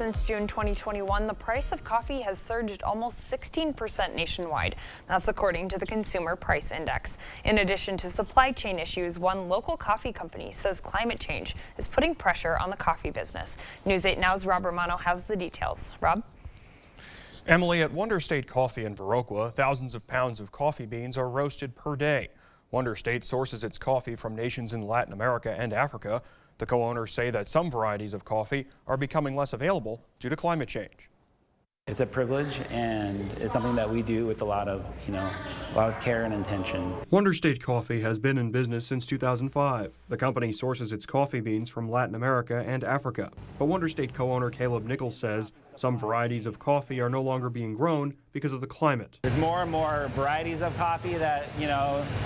since June 2021, the price of coffee has surged almost 16% nationwide. That's according to the Consumer Price Index. In addition to supply chain issues, one local coffee company says climate change is putting pressure on the coffee business. News 8 Now's Rob Romano has the details. Rob? Emily, at Wonder State Coffee in Viroqua, thousands of pounds of coffee beans are roasted per day. Wonder State sources its coffee from nations in Latin America and Africa. The co-owners say that some varieties of coffee are becoming less available due to climate change. It's a privilege, and it's something that we do with a lot of care and intention. Wonder State Coffee has been in business since 2005. The company sources its coffee beans from Latin America and Africa. But Wonder State co-owner Caleb Nichols says some varieties of coffee are no longer being grown because of the climate. There's more and more varieties of coffee that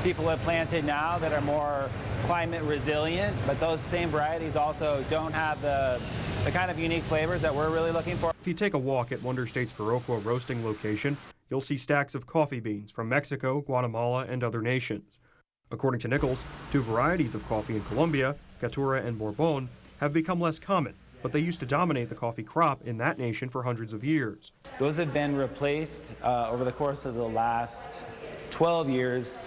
people have planted now that are more climate resilient, but those same varieties also don't have the kind of unique flavors that we're really looking for. If you take a walk at Wonder State's Viroqua roasting location, you'll see stacks of coffee beans from Mexico, Guatemala, and other nations. According to Nichols, two varieties of coffee in Colombia, Caturra and Bourbon, have become less common, but they used to dominate the coffee crop in that nation for hundreds of years. Those have been replaced over the course of the last 12 years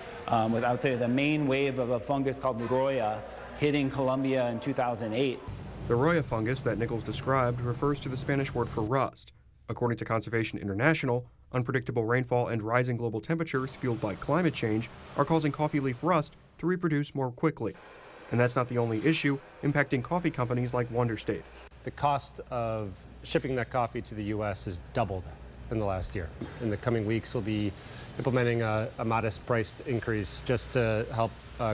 with, I would say, the main wave of a fungus called Roya hitting Colombia in 2008. The Roya fungus that Nichols described refers to the Spanish word for rust. According to Conservation International, unpredictable rainfall and rising global temperatures fueled by climate change are causing coffee leaf rust to reproduce more quickly. And that's not the only issue impacting coffee companies like Wonder State. The cost of shipping that coffee to the U.S. has doubled in the last year. In the coming weeks, we'll be implementing a modest price increase just to help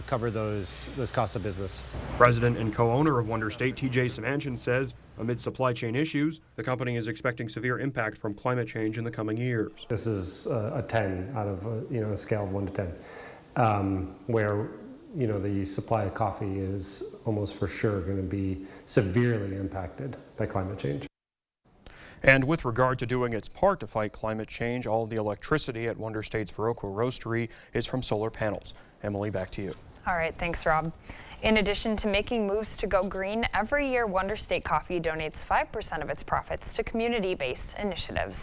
cover those costs of business. President and co-owner of Wonder State, TJ Samanchin, says amid supply chain issues, the company is expecting severe impact from climate change in the coming years. This is a 10 out of a scale of 1 to 10, where the supply of coffee is almost for sure going to be severely impacted by climate change. And with regard to doing its part to fight climate change, all of the electricity at Wonder State's Viroqua Roastery is from solar panels. Emily, back to you. All right, thanks, Rob. In addition to making moves to go green, every year Wonder State Coffee donates 5% of its profits to community-based initiatives.